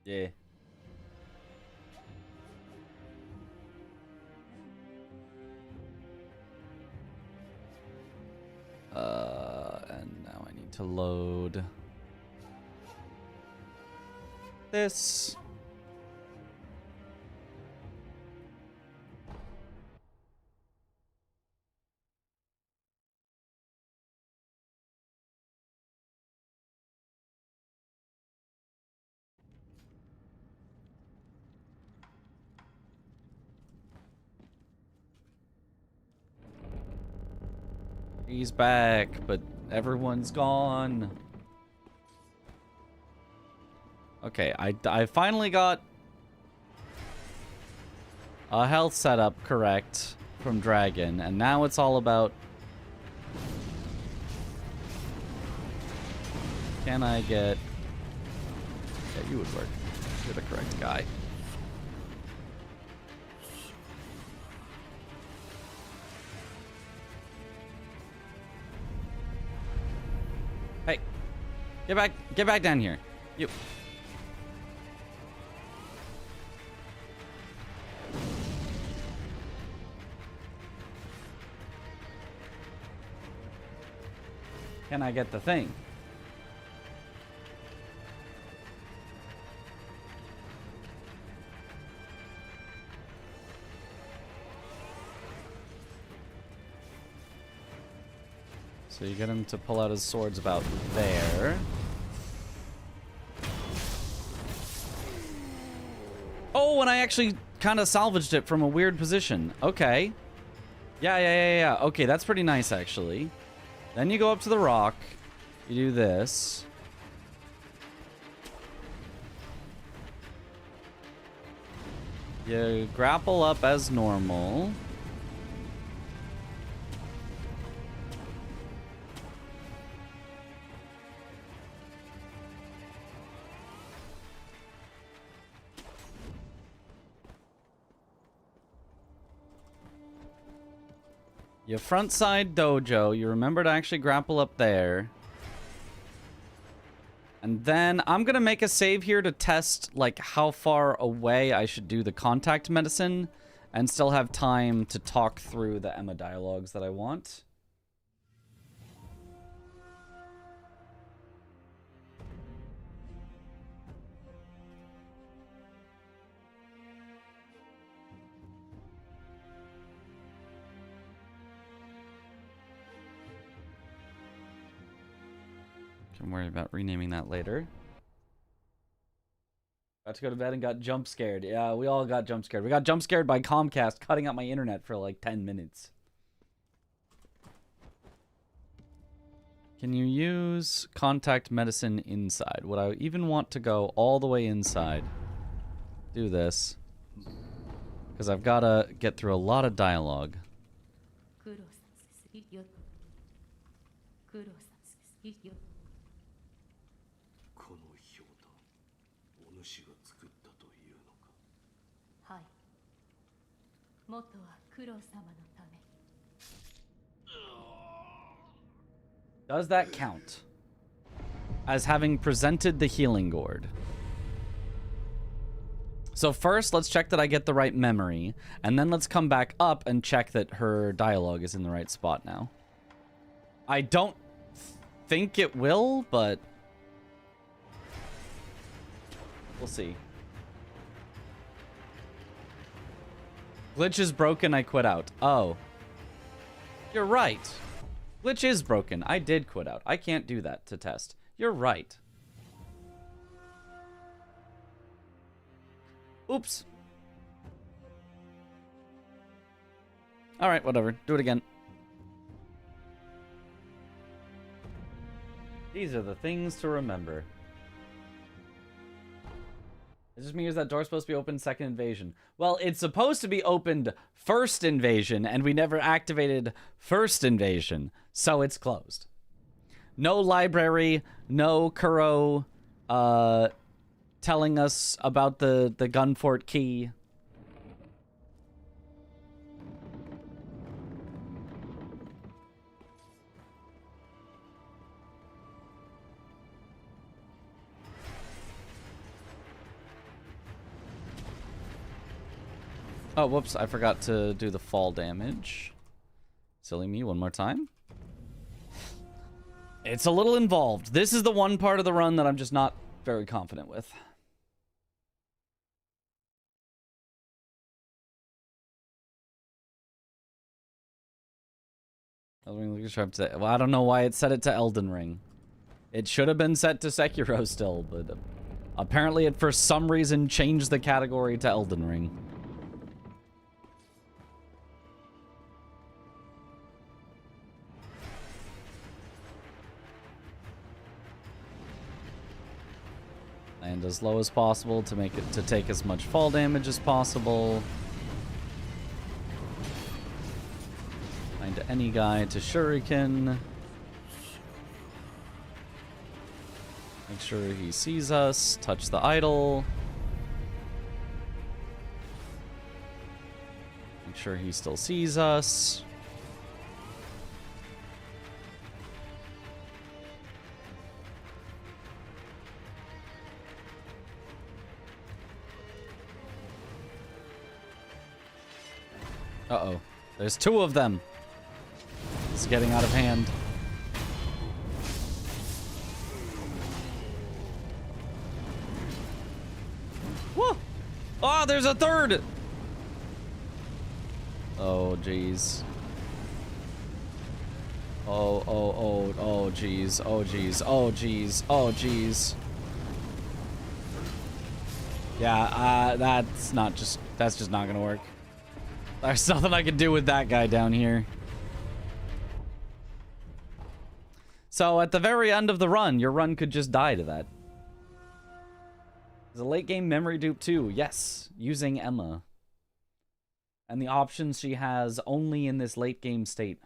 Yeah. And now I need to load this. He's back, but everyone's gone. Okay, I finally got a health setup correct from Dragon, and now it's all about... Can I get... Yeah, you would work. You're the correct guy. Hey, get back down here. You. Can I get the thing? So you get him to pull out his swords about there. Oh, and I actually kind of salvaged it from a weird position. Okay. Yeah. Okay, that's pretty nice, actually. Then you go up to the rock. You do this. You grapple up as normal. You frontside dojo. You remember to actually grapple up there. And then I'm going to make a save here to test like how far away I should do the contact medicine and still have time to talk through the Emma dialogues that I want. Can worry about renaming that later. Got to go to bed and got jump scared. Yeah, we all got jump scared. We got jump scared by Comcast cutting out my internet for like 10 minutes. Can you use contact medicine inside? Would I even want to go all the way inside? Do this. Because I've got to get through a lot of dialogue. Does that count as having presented the healing gourd? So first, let's check that I get the right memory, and then let's come back up and check that her dialogue is in the right spot now. I don't think it will, but we'll see. Glitch is broken, I quit out. Oh. You're right. Glitch is broken. I did quit out. I can't do that to test. You're right. Oops. Alright, whatever. Do it again. These are the things to remember. It just means that door's supposed to be open second invasion. Well, it's supposed to be opened first invasion, and we never activated first invasion, so it's closed. No library, no Kuro telling us about the Gunfort key. Oh, whoops, I forgot to do the fall damage. Silly me, one more time. It's a little involved. This is the one part of the run that I'm just not very confident with. Well, I don't know why it set it to Elden Ring. It should have been set to Sekiro still, but apparently it for some reason changed the category to Elden Ring. Land as low as possible to make it to take as much fall damage as possible. Find any guy to shuriken. Make sure he sees us. Touch the idol. Make sure he still sees us. Uh-oh. There's two of them. It's getting out of hand. Whoa! Oh, there's a third! Oh, jeez. Oh, jeez. Oh, jeez. Oh, jeez. Oh, jeez. Yeah, that's just not gonna work. There's nothing I can do with that guy down here. So at the very end of the run, your run could just die to that. There's a late game memory dupe too. Yes, using Emma. And the options she has only in this late game state.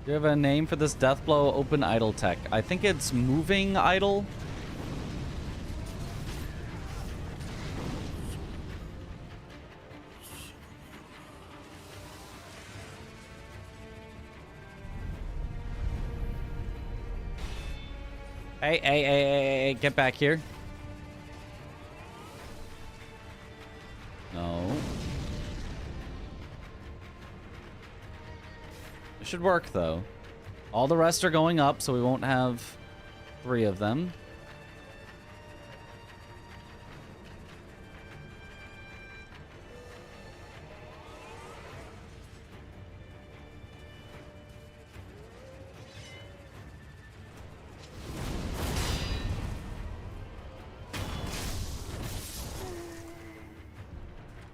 Do you have a name for this Deathblow open idle tech? I think it's moving idle. Hey, get back here. No. It should work, though. All the rest are going up, so we won't have 3 of them.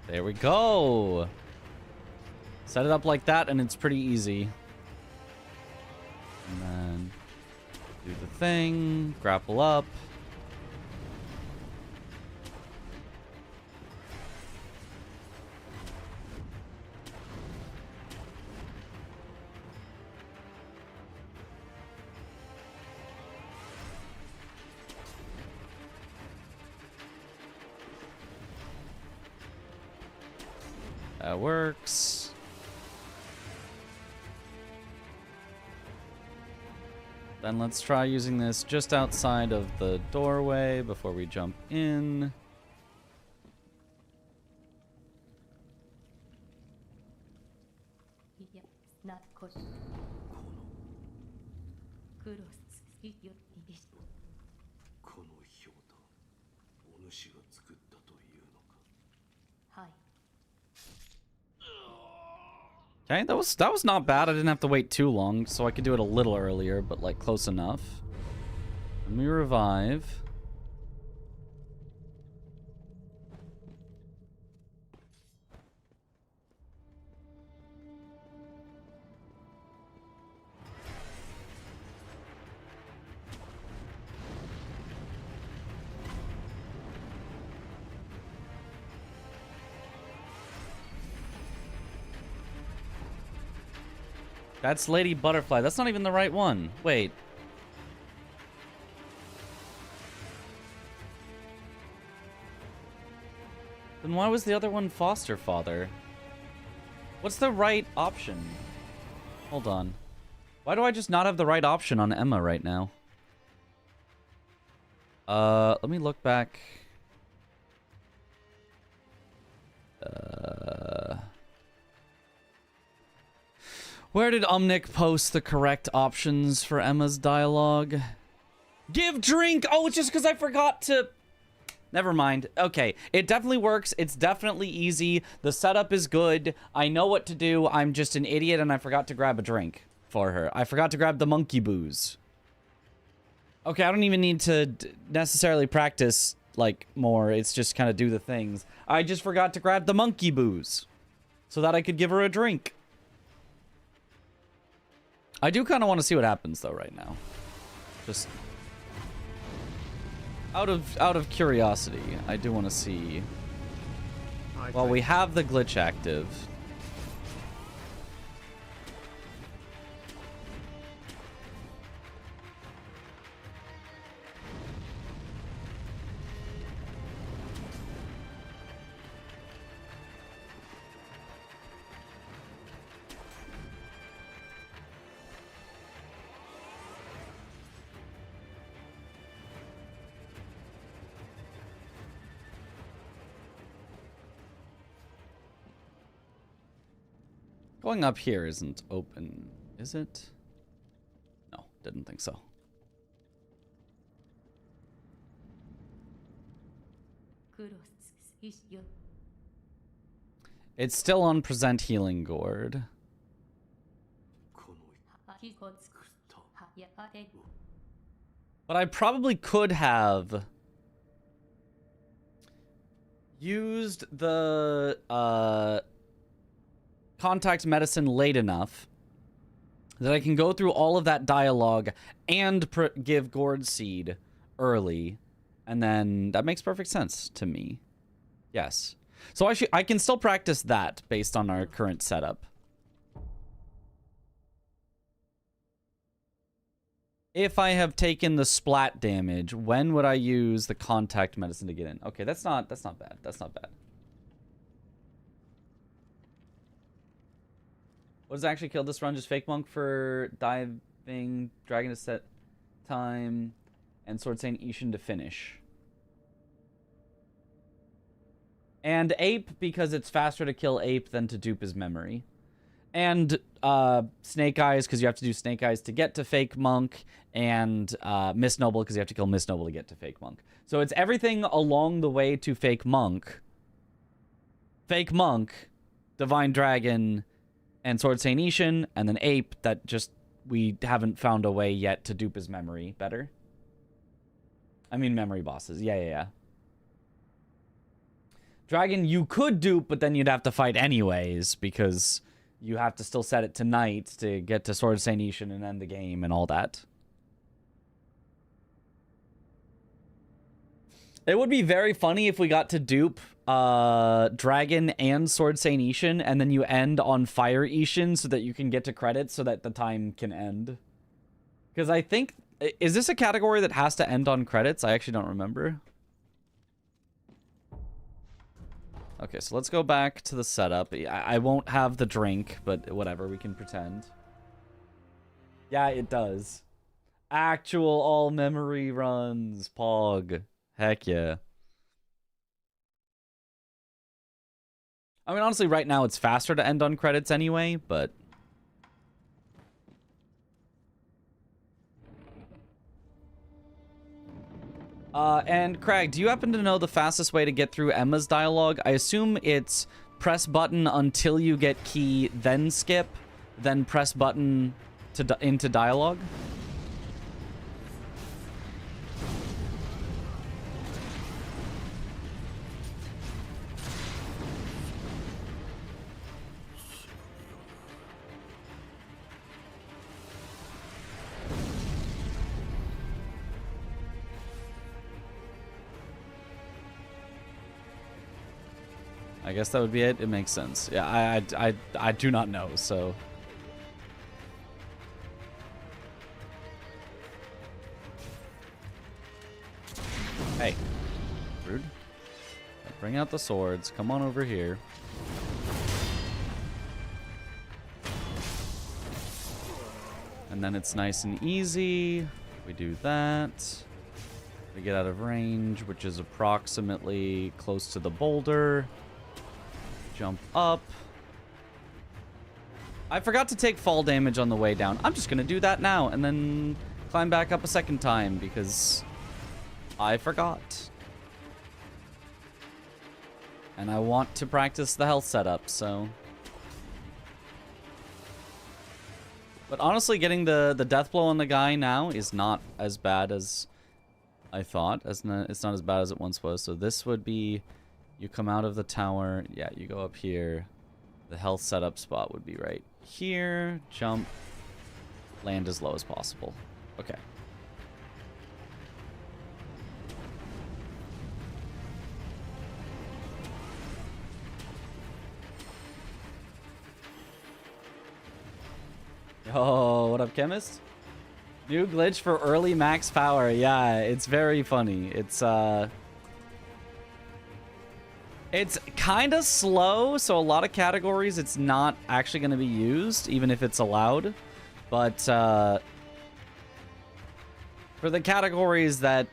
There we go. Set it up like that, and it's pretty easy. And then do the thing, grapple up. That works. Then let's try using this just outside of the doorway before we jump in. Okay, that was not bad. I didn't have to wait too long, so I could do it a little earlier, but like close enough. Let me revive. That's Lady Butterfly. That's not even the right one. Wait. Then why was the other one foster father? What's the right option? Hold on. Why do I just not have the right option on Emma right now? Let me look back. Where did Omnic post the correct options for Emma's dialogue? Give drink! Oh, it's just because I forgot to... Never mind. Okay, it definitely works. It's definitely easy. The setup is good. I know what to do. I'm just an idiot and I forgot to grab a drink for her. I forgot to grab the monkey booze. Okay, I don't even need to necessarily practice, like, more. It's just kind of do the things. I just forgot to grab the monkey booze so that I could give her a drink. I do kind of want to see what happens, though, right now. Just out of curiosity, I do want to see. Well, we have the glitch active. Going up here isn't open, is it? No, didn't think so. It's still on present healing gourd. But I probably could have used the contact medicine late enough that I can go through all of that dialogue and give gourd seed early, and then that makes perfect sense to me. Yes. So I can still practice that based on our current setup. If I have taken the splat damage, when would I use the contact medicine to get in? Okay, that's not bad. That's not bad. What does actually kill this run? Just Fake Monk for diving, Dragon to set time, and Sword Saint Ishin to finish. And Ape, because it's faster to kill Ape than to dupe his memory. And Snake Eyes, because you have to do Snake Eyes to get to Fake Monk. And Miss Noble, because you have to kill Miss Noble to get to Fake Monk. So it's everything along the way to Fake Monk. Fake Monk, Divine Dragon, and Sword Saint Ishin, and then Ape that just we haven't found a way yet to dupe his memory better. I mean memory bosses. Yeah. Dragon you could dupe, but then you'd have to fight anyways, because you have to still set it to night to get to Sword Saint Ishin and end the game and all that. It would be very funny if we got to dupe Dragon and Sword Saint Ishin, and then you end on Fire Ishin so that you can get to credits so that the time can end. Because I think... Is this a category that has to end on credits? I actually don't remember. Okay, so let's go back to the setup. I won't have the drink, but whatever, we can pretend. Yeah, it does. Actual all memory runs, Pog. Heck yeah. I mean, honestly, right now it's faster to end on credits anyway, but... and Craig, do you happen to know the fastest way to get through Emma's dialogue? I assume it's press button until you get key, then skip, then press button to into dialogue? I guess that would be it. It makes sense. Yeah, I do not know, so... Bring out the swords. Come on over here. And then it's nice and easy. We do that. We get out of range, which is approximately close to the boulder. Jump up. I forgot to take fall damage on the way down. I'm just going to do that now and then climb back up a second time because I forgot. And I want to practice the health setup, so... But honestly, getting the death blow on the guy now is not as bad as I thought. It's not as bad as it once was. So this would be, you come out of the tower. Yeah, you go up here. The health setup spot would be right here. Jump. Land as low as possible. Okay. Oh, what up, Chemist? New glitch for early max power. Yeah, it's very funny. It's kind of slow, so a lot of categories it's not actually going to be used, even if it's allowed. But for the categories that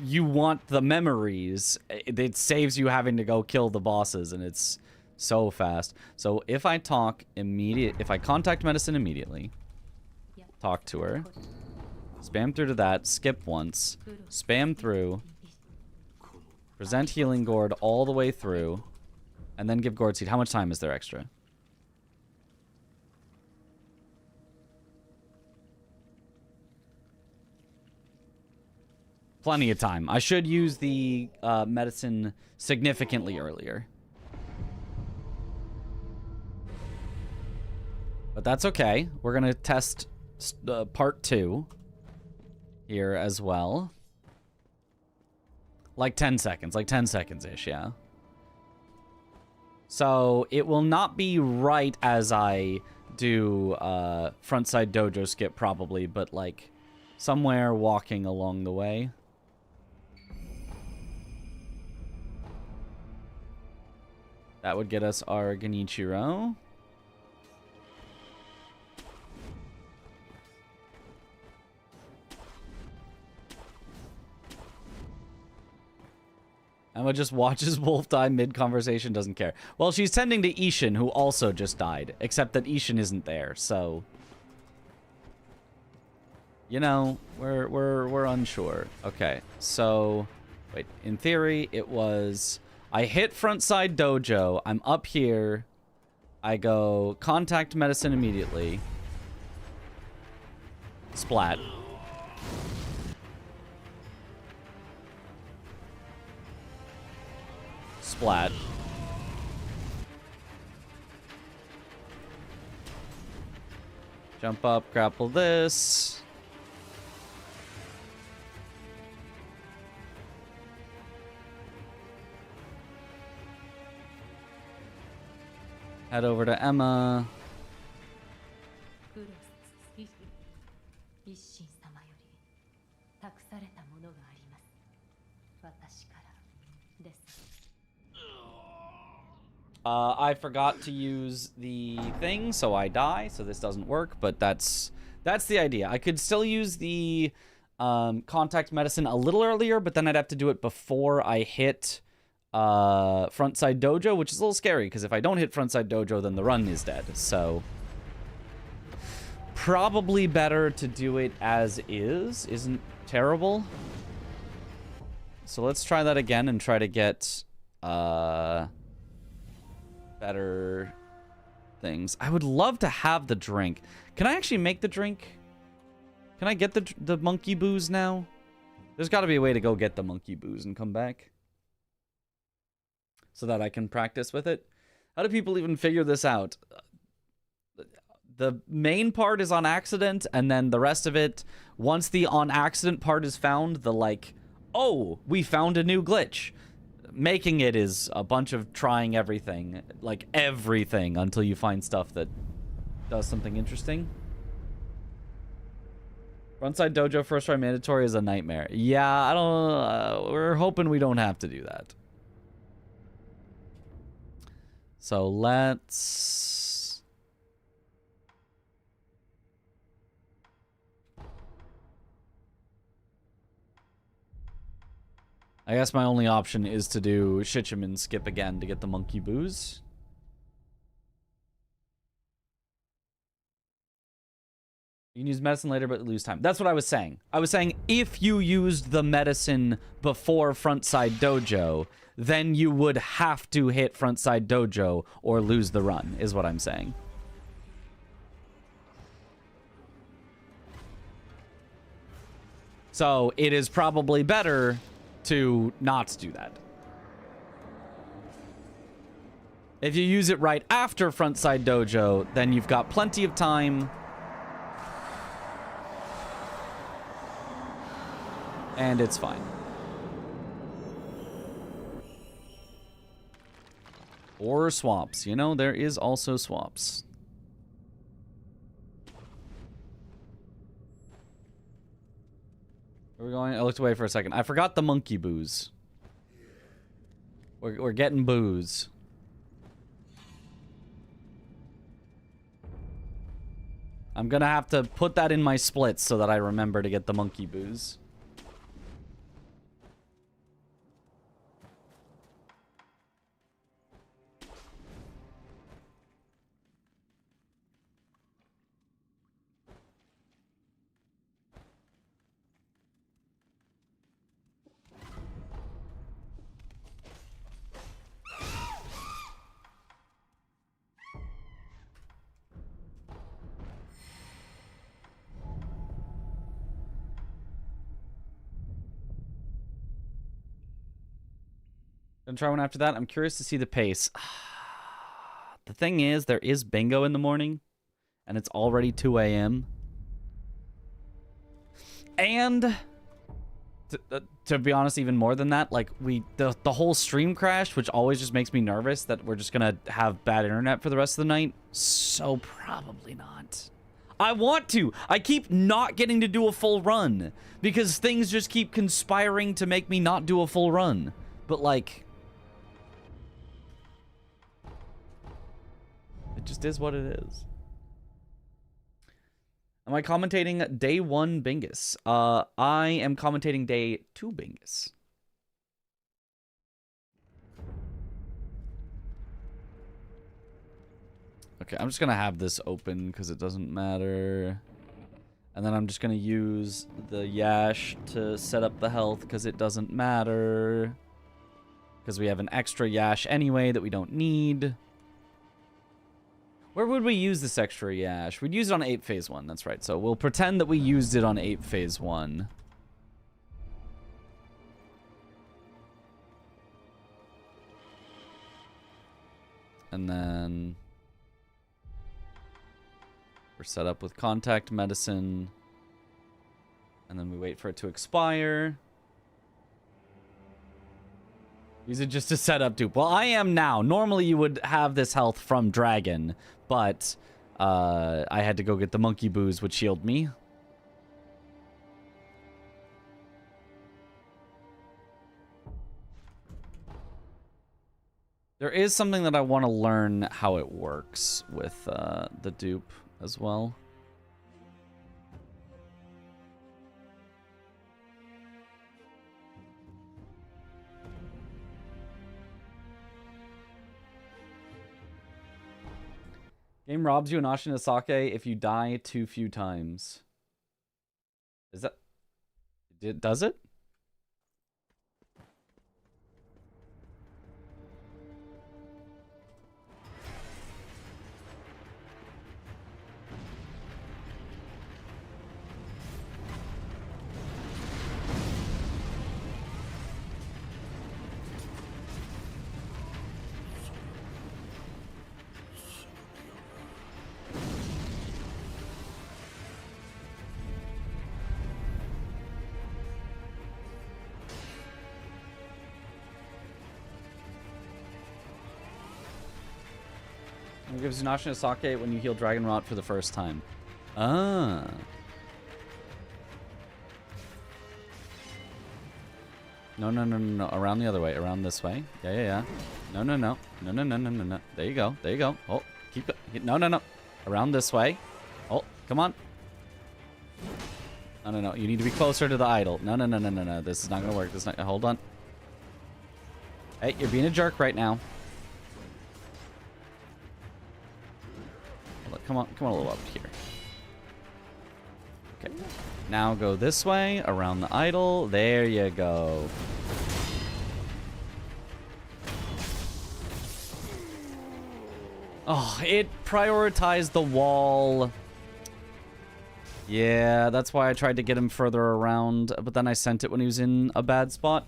you want the memories, it saves you having to go kill the bosses, and it's so fast. So if I if I contact medicine immediately, talk to her, spam through to that, skip once, spam through, present healing gourd all the way through, and then give gourd seed. How much time is there extra? Plenty of time. I should use the medicine significantly earlier. But that's okay. We're going to test part 2 here as well. Like 10 seconds. Like 10 seconds-ish, yeah. So it will not be right as I do frontside dojo skip probably, but like somewhere walking along the way. That would get us our Genichiro. Emma just watches Wolf die mid-conversation, doesn't care. Well, she's tending to Ishin, who also just died. Except that Ishin isn't there, so... You know, we're unsure. Okay, so... Wait, in theory, it was... I hit frontside dojo, I'm up here, I go contact medicine immediately. Splat. Splat. Jump up, grapple this. Head over to Emma. I forgot to use the thing, so I die, so this doesn't work, but that's the idea. I could still use the contact medicine a little earlier, but then I'd have to do it before I hit frontside dojo, which is a little scary, because if I don't hit frontside dojo, then the run is dead, so... Probably better to do it as is. Isn't terrible. So let's try that again and try to get... better things. I would love to have the drink. Can I actually make the drink? Can I get the monkey booze now? There's got to be a way to go get the monkey booze and come back. So that I can practice with it. How do people even figure this out? The main part is on accident, and then the rest of it, once the on accident part is found, the like, oh, we found a new glitch. Making it is a bunch of trying everything, like everything, until you find stuff that does something interesting. Frontside dojo first try mandatory is a nightmare. Yeah, I don't. We're hoping we don't have to do that. So let's... I guess my only option is to do Shitchum and skip again to get the monkey booze. You can use medicine later, but lose time. That's what I was saying. I was saying if you used the medicine before Frontside Dojo, then you would have to hit Frontside Dojo or lose the run, is what I'm saying. So it is probably better to not do that. If you use it right after Frontside Dojo, then you've got plenty of time. And it's fine. Or swaps. You know, there is also swaps. Where are we going? I looked away for a second. I forgot the monkey booze. We're getting booze. I'm gonna have to put that in my splits so that I remember to get the monkey booze. Gonna try one after that. I'm curious to see the pace. The thing is, there is bingo in the morning, and it's already 2 a.m. And to be honest, even more than that, like the whole stream crashed, which always just makes me nervous that we're just gonna have bad internet for the rest of the night. So probably not. I want to. I keep not getting to do a full run because things just keep conspiring to make me not do a full run. But like, it just is what it is. Am I commentating day 1 Bingus? I am commentating day 2 Bingus. Okay, I'm just gonna have this open because it doesn't matter. And then I'm just gonna use the Yash to set up the health because it doesn't matter. Because we have an extra Yash anyway that we don't need. Where would we use this extra Yash? We'd use it on 8 phase 1, that's right. So we'll pretend that we used it on 8 phase 1. And then we're set up with contact medicine. And then we wait for it to expire. Use it just to set up dupe. Well, I am now. Normally you would have this health from Dragon, but I had to go get the monkey booze, which healed me. There is something that I want to learn how it works with the dupe as well. Game robs you in Ashinosake if you die too few times. Is that... Does it? It gives you Ashinosake when you heal Dragon Rot for the first time. Ah. No. Around the other way. Around this way. Yeah. No, no, no. No, no, no, no, no, no. There you go. There you go. Oh, keep it. No, no, no. Around this way. Oh, come on. No, no, no. You need to be closer to the idol. No, no, no, no, no, no. This is not going to work. This is not... Hold on. Hey, you're being a jerk right now. Come on. Come on a little up here. Okay. Now go this way. Around the idol. There you go. Oh, it prioritized the wall. Yeah, that's why I tried to get him further around, but then I sent it when he was in a bad spot.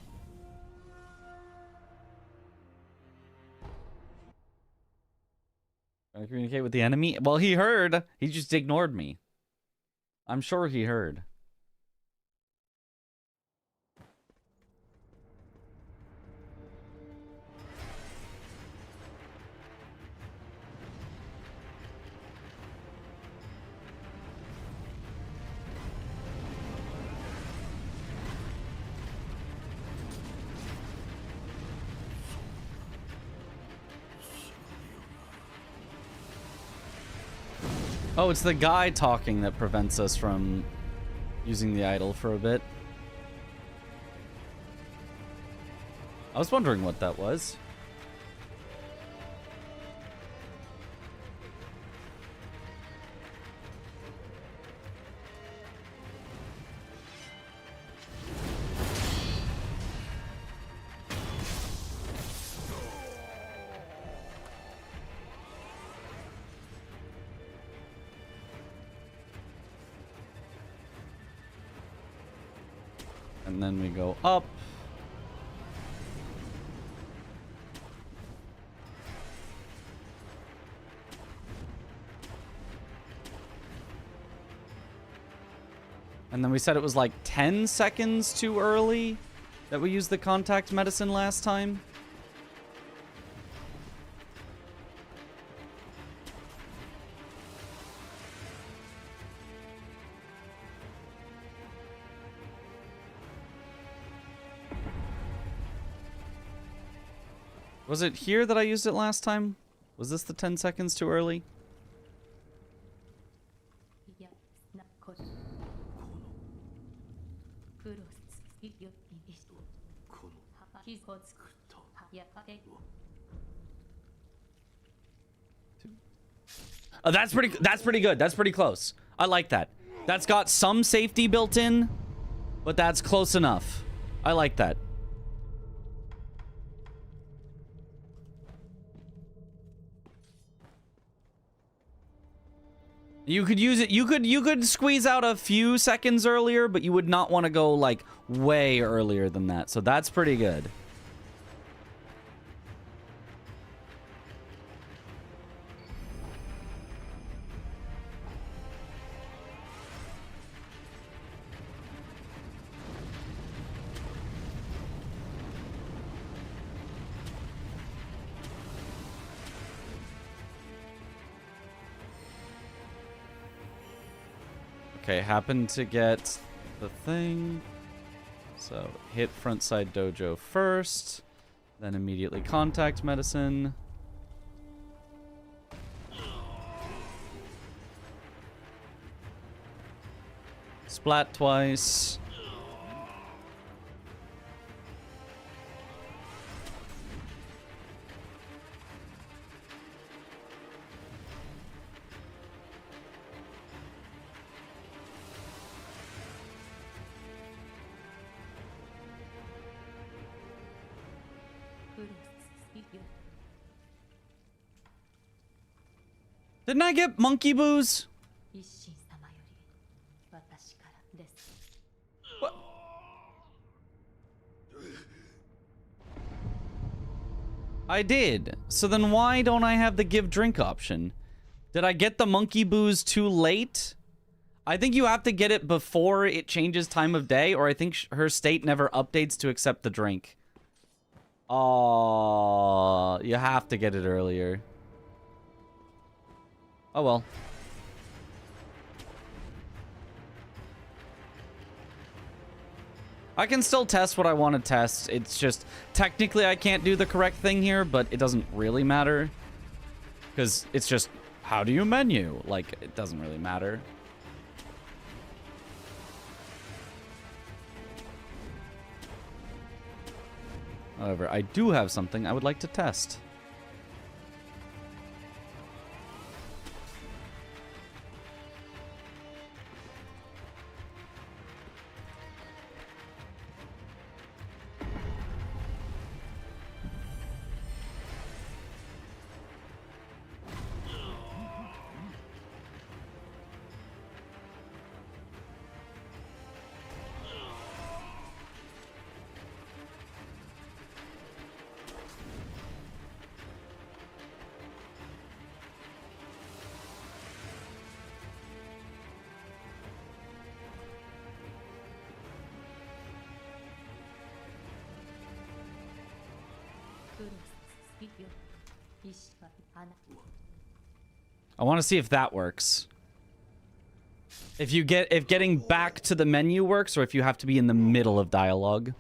Trying to communicate with the enemy? Well, he heard. He just ignored me. I'm sure he heard. Oh, it's the guy talking that prevents us from using the idol for a bit. I was wondering what that was. And then we go up. And then we said it was like 10 seconds too early that we used the contact medicine last time. Was it here that I used it last time? Was this the 10 seconds too early? Oh, that's pretty good. That's pretty close. I like that. That's got some safety built in, but that's close enough. I like that. You could use it. You could squeeze out a few seconds earlier, but you would not want to go like way earlier than that. So that's pretty good. Okay, happened to get the thing. So hit frontside dojo first, then immediately contact medicine. Splat twice. Didn't I get monkey booze? What? I did. So then why don't I have the give drink option? Did I get the monkey booze too late? I think you have to get it before it changes time of day, or I think her state never updates to accept the drink. Oh, you have to get it earlier. Oh well. I can still test what I want to test. It's just, technically I can't do the correct thing here, but it doesn't really matter. Because it's just, how do you menu? Like, it doesn't really matter. However, I do have something I would like to test. I want to see if that works. If getting back to the menu works, or if you have to be in the middle of dialogue.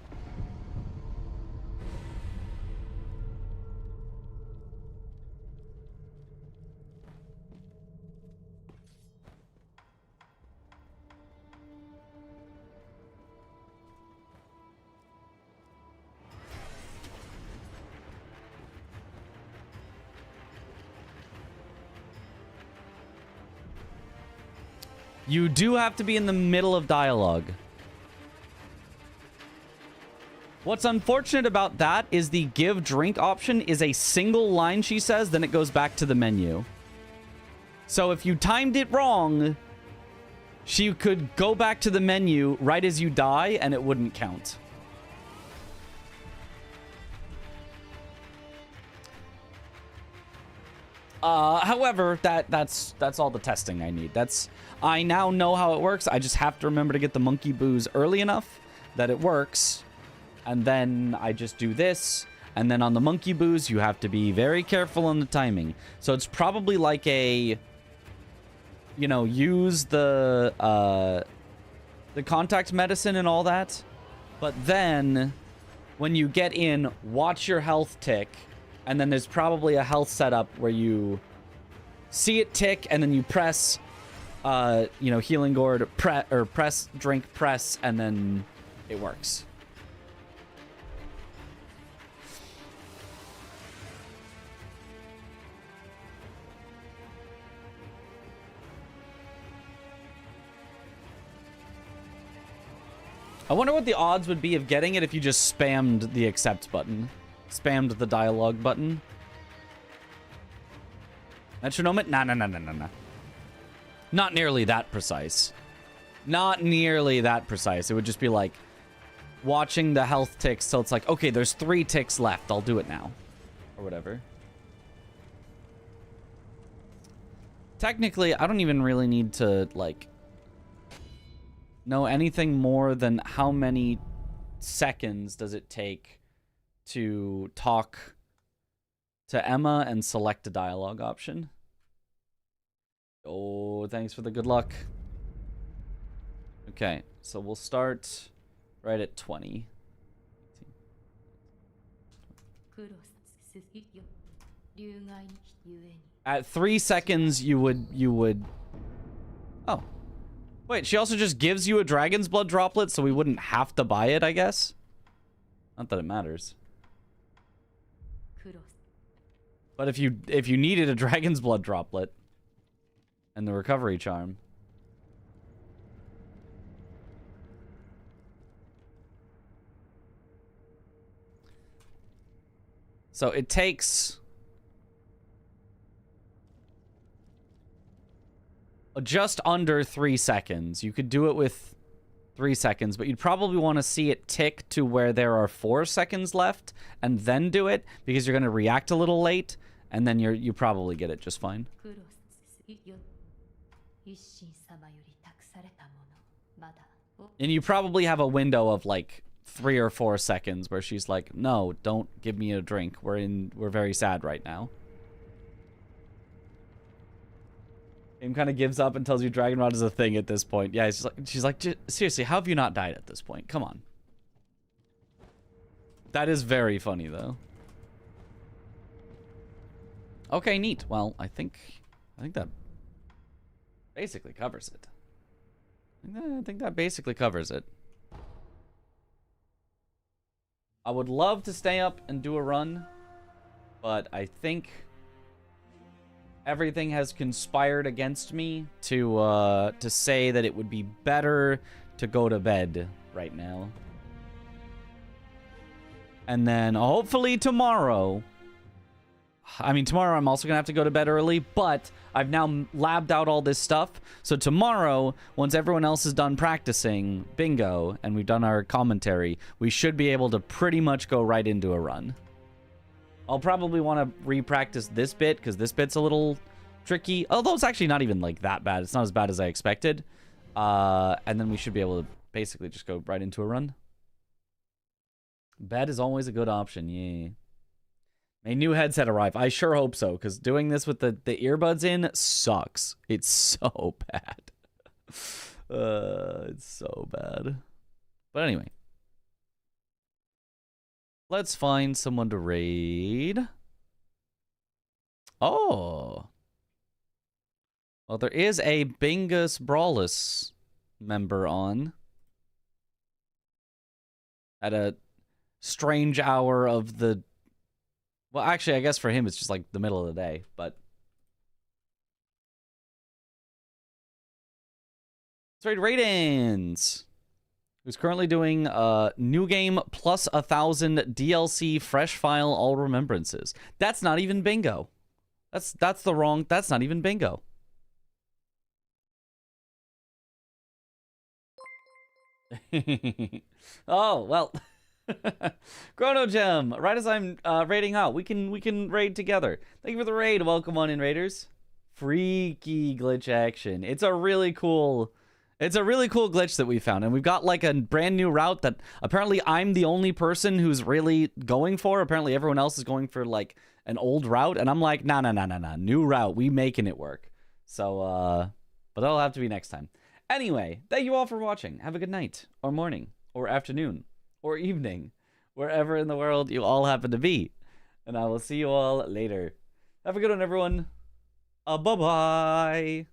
You do have to be in the middle of dialogue. What's unfortunate about that is the give drink option is a single line she says, then it goes back to the menu. So if you timed it wrong, she could go back to the menu right as you die and it wouldn't count. However, that's all the testing I need. I now know how it works. I just have to remember to get the monkey booze early enough that it works. And then I just do this. And then on the monkey booze, you have to be very careful on the timing. So it's probably like a, you know, use the contact medicine and all that. But then when you get in, watch your health tick. And then there's probably a health setup where you see it tick and then you press, you know, healing gourd, press, drink, press, and then it works. I wonder what the odds would be of getting it if you just spammed the accept button. Spammed the dialogue button. Metronome it? Nah. Not nearly that precise. Not nearly that precise. It would just be like watching the health ticks so it's like, okay, there's 3 ticks left. I'll do it now. Or whatever. Technically, I don't even really need to, like, know anything more than how many seconds does it take to talk to Emma and select a dialogue option. Oh, thanks for the good luck. Okay, so we'll start right at 20. At 3 seconds, you would... Oh. Wait, she also just gives you a dragon's blood droplet, so we wouldn't have to buy it, I guess? Not that it matters. But if you needed a dragon's blood droplet and the recovery charm. So it takes just under 3 seconds. You could do it with 3 seconds, but you'd probably want to see it tick to where there are 4 seconds left and then do it, because you're going to react a little late, and then you probably get it just fine. And you probably have a window of like 3 or 4 seconds where she's like, no, don't give me a drink. We're very sad right now. Game kind of gives up and tells you Dragon Rod is a thing at this point. Yeah, she's like, seriously, how have you not died at this point? Come on. That is very funny, though. Okay, neat. Well, I think that basically covers it. I think that basically covers it. I would love to stay up and do a run, but I think everything has conspired against me to say that it would be better to go to bed right now. And then hopefully tomorrow... I mean, tomorrow I'm also going to have to go to bed early, but I've now labbed out all this stuff. So tomorrow, once everyone else is done practicing bingo and we've done our commentary, we should be able to pretty much go right into a run. I'll probably want to re-practice this bit because this bit's a little tricky. Although it's actually not even like that bad. It's not as bad as I expected. And then we should be able to basically just go right into a run. Bed is always a good option, yeah. A new headset arrive. I sure hope so, because doing this with the earbuds in sucks. It's so bad. It's so bad. But anyway. Let's find someone to raid. Oh. Well, there is a Bingus Brawlus member on. At a strange hour of the... Well, actually, I guess for him, it's just like the middle of the day, but... Let's raid Raidens, who's currently doing new game plus 1,000 DLC fresh file all remembrances. That's not even bingo. That's not even bingo. Oh, well... Chrono Gem, right as I'm raiding out, we can raid together. Thank you for the raid. Welcome on in, raiders. Freaky glitch action. It's a really cool glitch that we found, and we've got like a brand new route that apparently I'm the only person who's really going for. Apparently everyone else is going for like an old route, and I'm like, nah, new route. We making it work. So but that'll have to be next time. Anyway, thank you all for watching. Have a good night or morning or afternoon or evening, wherever in the world you all happen to be. And I will see you all later. Have a good one, everyone. Bye-bye.